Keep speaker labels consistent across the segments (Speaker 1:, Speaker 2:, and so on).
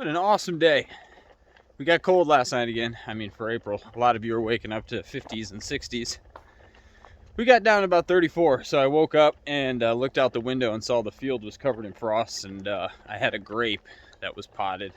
Speaker 1: What an awesome day. We got cold last night again. I mean, for April, a lot of you are waking up to 50s and 60s. We got down to about 34, so I woke up and looked out the window and saw the field was covered in frost, and I had a grape that was potted,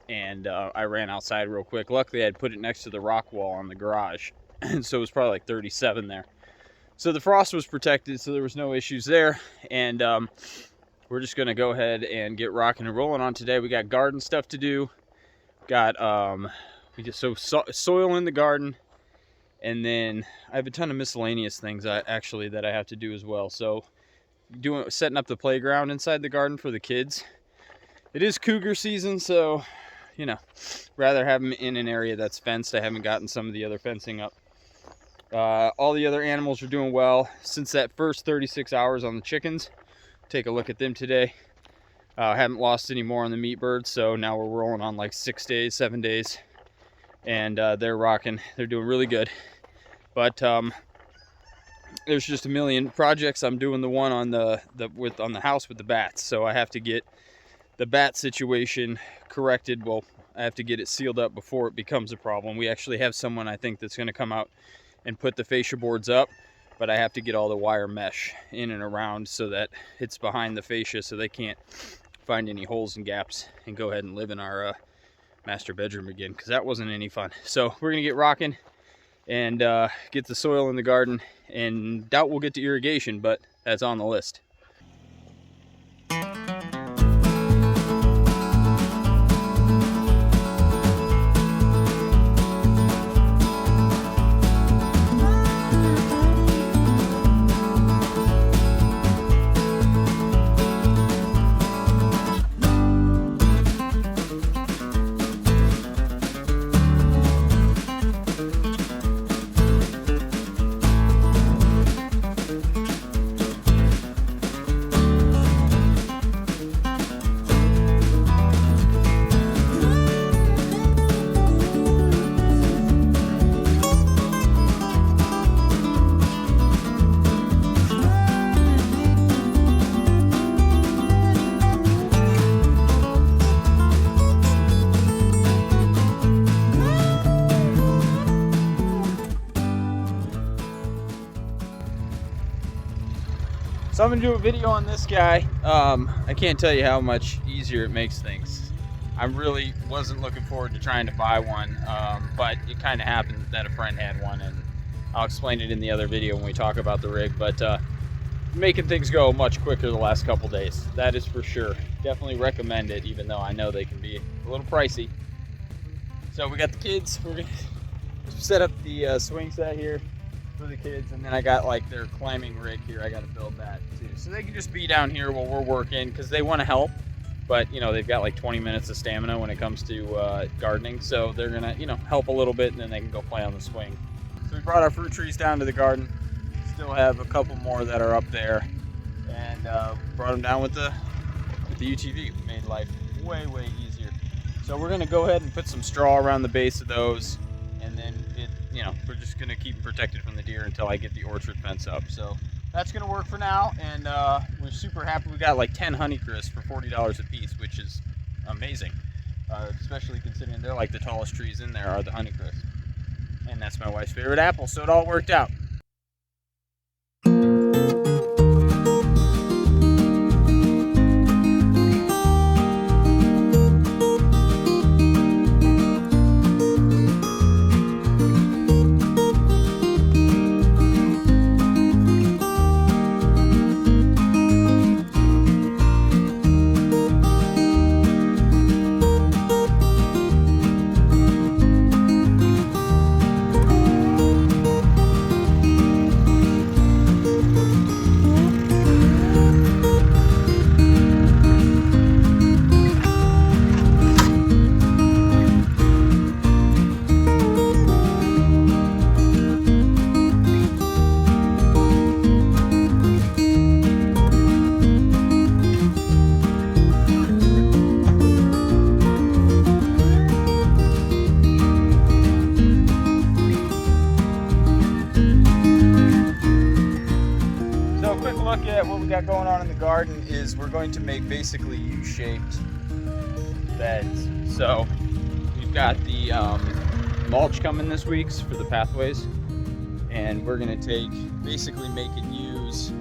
Speaker 1: and I ran outside real quick. Luckily, I had put it next to the rock wall on the garage, and so it was probably like 37 there. So the frost was protected, so there was no issues there, and we're just gonna go ahead and get rocking and rolling on today. We got garden stuff to do. Got soil in the garden, and then I have a ton of miscellaneous things that I have to do as well. So setting up the playground inside the garden for the kids. It is cougar season, so you know, rather have them in an area that's fenced. I haven't gotten some of the other fencing up. All the other animals are doing well since that first 36 hours on the chickens. Take a look at them today. Haven't lost any more on the meat birds, so now we're rolling on like 6 days, 7 days, and they're rocking. They're doing really good. But there's just a million projects. I'm doing the one on the house with the bats, so I have to get the bat situation corrected. Well, I have to get it sealed up before it becomes a problem. We actually have someone, I think, that's going to come out and put the fascia boards up, but I have to get all the wire mesh in and around so that it's behind the fascia so they can't find any holes and gaps and go ahead and live in our master bedroom again, because that wasn't any fun. So we're gonna get rocking and get the soil in the garden, and doubt we'll get to irrigation, but that's on the list. So I'm gonna do a video on this guy. I can't tell you how much easier it makes things. I really wasn't looking forward to trying to buy one, but it kind of happened that a friend had one, and I'll explain it in the other video when we talk about the rig. But making things go much quicker the last couple days, that is for sure. Definitely recommend it, even though I know they can be a little pricey. So we got the kids. We're gonna set up the swing set here for the kids, and then I got like their climbing rig here. I got to build that too, so they can just be down here while we're working, because they want to help, but you know, they've got like 20 minutes of stamina when it comes to gardening, so they're gonna, you know, help a little bit, and then they can go play on the swing. So we brought our fruit trees down to the garden. Still have a couple more that are up there, and brought them down with the UTV. We made life way easier. So we're gonna go ahead and put some straw around the base of those, and then you know, we're just gonna keep them protected from the deer until I get the orchard fence up. So that's gonna work for now, and we're super happy. We got like 10 Honeycrisp for $40 a piece, which is amazing, especially considering they're like the tallest trees in there are the Honeycrisp, and that's my wife's favorite apple. So it all worked out. look at what we got going on in the garden is we're going to make basically U-shaped beds. So we've got the mulch coming this week for the pathways, and we're gonna basically make it U's.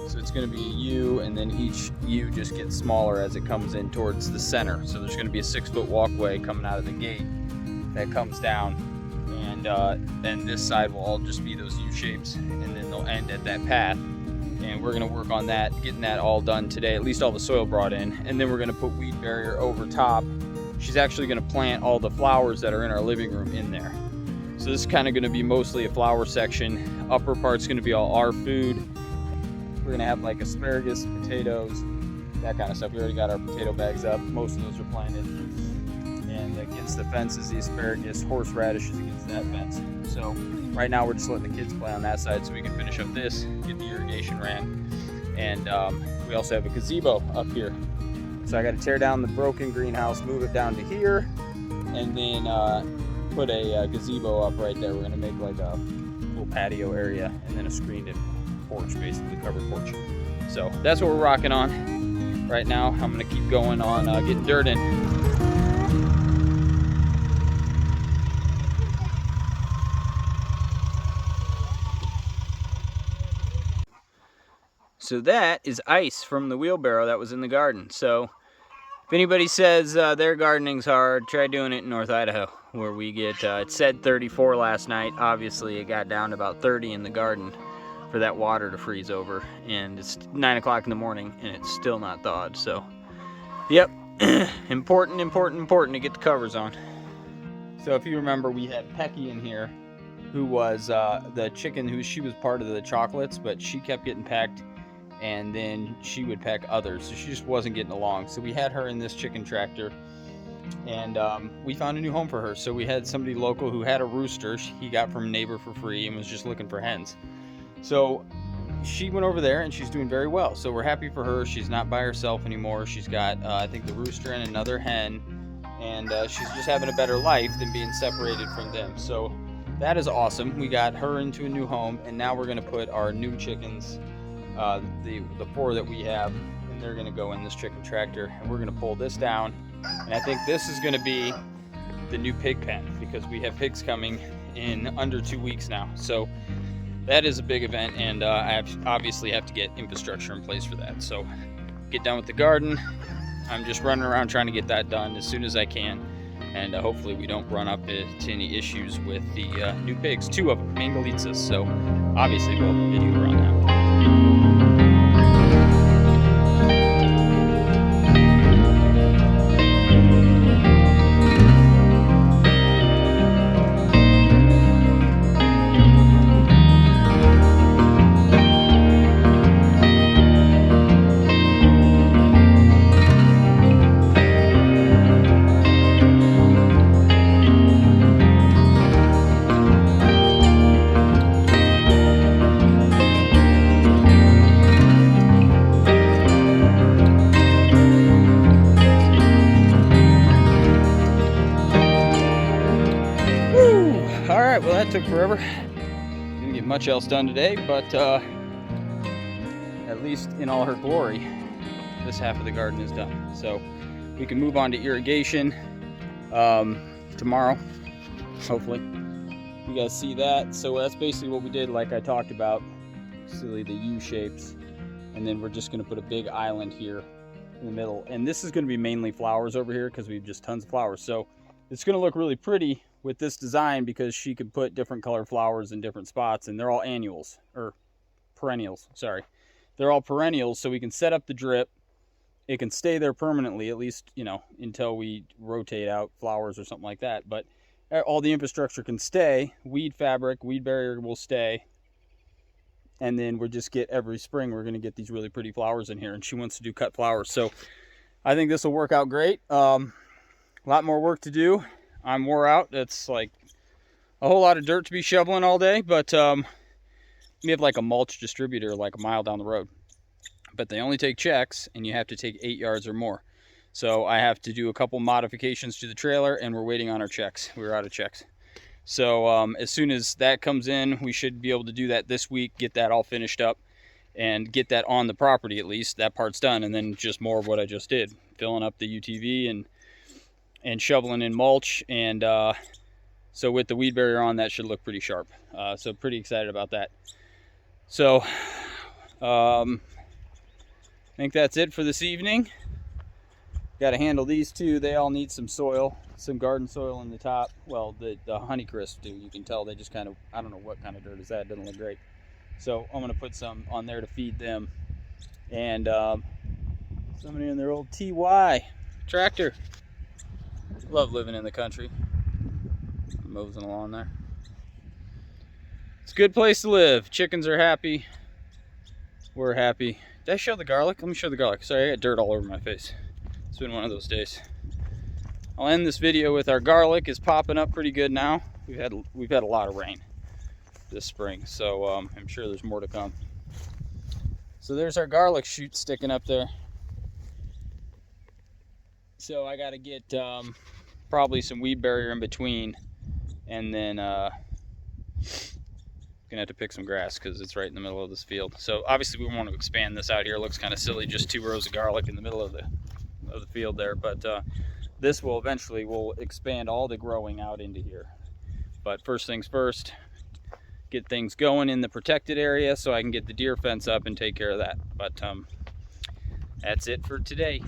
Speaker 1: So it's gonna be a U, and then each U just gets smaller as it comes in towards the center. So there's gonna be a 6-foot walkway coming out of the gate that comes down, and then this side will all just be those U shapes, and then they'll end at that path. And we're gonna work on that, getting that all done today, at least all the soil brought in, and then we're gonna put weed barrier over top. She's actually gonna plant all the flowers that are in our living room in there. So this is kind of gonna be mostly a flower section. Upper part's gonna be all our food. We're gonna have like asparagus, potatoes, that kind of stuff. We already got our potato bags up. Most of those are planted. And against the fence is the asparagus, horseradishes against that fence. So right now we're just letting the kids play on that side so we can finish up this, get the irrigation ran. And we also have a gazebo up here. So I got to tear down the broken greenhouse, move it down to here, and then put a gazebo up right there. We're gonna make like a little patio area and then a screened-in porch, basically covered porch. So that's what we're rocking on right now. I'm gonna keep going on getting dirt in. So that is ice from the wheelbarrow that was in the garden. So if anybody says their gardening's hard, try doing it in North Idaho, where we get, it said 34 last night. Obviously it got down to about 30 in the garden for that water to freeze over. And it's 9 o'clock in the morning and it's still not thawed. So, yep, important to get the covers on. So if you remember, we had Pecky in here, who was the chicken she was part of the chocolates, but she kept getting pecked. And then she would peck others, so she just wasn't getting along. So we had her in this chicken tractor, and we found a new home for her. So we had somebody local who had a rooster he got from a neighbor for free and was just looking for hens. So she went over there and she's doing very well. So we're happy for her. She's not by herself anymore. She's got I think the rooster and another hen, and she's just having a better life than being separated from them. So that is awesome. We got her into a new home, and now we're gonna put our new chickens, the 4 that we have, and they're gonna go in this chicken tractor, and we're gonna pull this down. And I think this is gonna be the new pig pen, because we have pigs coming in under 2 weeks now. So that is a big event, and I obviously have to get infrastructure in place for that. So get done with the garden. I'm just running around trying to get that done as soon as I can, and hopefully we don't run up to any issues with the new pigs. 2 of them, Mangalitsa's. So obviously we'll have a video around that. Alright, well that took forever. Didn't get much else done today, but at least in all her glory, this half of the garden is done. So we can move on to irrigation tomorrow, hopefully. You guys see that? So that's basically what we did, like I talked about, silly the U shapes. And then we're just gonna put a big island here in the middle. And this is gonna be mainly flowers over here because we've just tons of flowers. So it's gonna look really pretty with this design because she could put different color flowers in different spots, and they're all annuals, or perennials, sorry. They're all perennials, so we can set up the drip. It can stay there permanently, at least, you know, until we rotate out flowers or something like that. But all the infrastructure can stay. Weed fabric, weed barrier will stay. And then we'll just get every spring, we're gonna get these really pretty flowers in here, and she wants to do cut flowers. So I think this will work out great. A lot more work to do. I'm wore out. It's like a whole lot of dirt to be shoveling all day, but we have like a mulch distributor like a mile down the road, but they only take checks, and you have to take 8 yards or more. So I have to do a couple modifications to the trailer, and we're waiting on our checks. We're out of checks. So as soon as that comes in, we should be able to do that this week, get that all finished up, and get that on the property at least. That part's done, and then just more of what I just did, filling up the UTV and and shoveling in mulch, and so with the weed barrier on, that should look pretty sharp. So pretty excited about that. So I think that's it for this evening. Got to handle these two. They all need some soil, some garden soil in the top. Well, the Honeycrisp do. You can tell they just kind of, I don't know what kind of dirt is that. It doesn't look great. So I'm going to put some on there to feed them. And somebody in their old TY tractor. Love living in the country. Mosing along there. It's a good place to live. Chickens are happy. We're happy. Did I show the garlic? Let me show the garlic. Sorry, I got dirt all over my face. It's been one of those days. I'll end this video with our garlic is popping up pretty good now. We've had a lot of rain this spring, so I'm sure there's more to come. So there's our garlic shoot sticking up there. So I got to get probably some weed barrier in between, and then gonna have to pick some grass because it's right in the middle of this field. So obviously we want to expand this out here. It looks kind of silly, just 2 rows of garlic in the middle of the field there, but this will eventually expand all the growing out into here. But first things first, get things going in the protected area so I can get the deer fence up and take care of that. But that's it for today.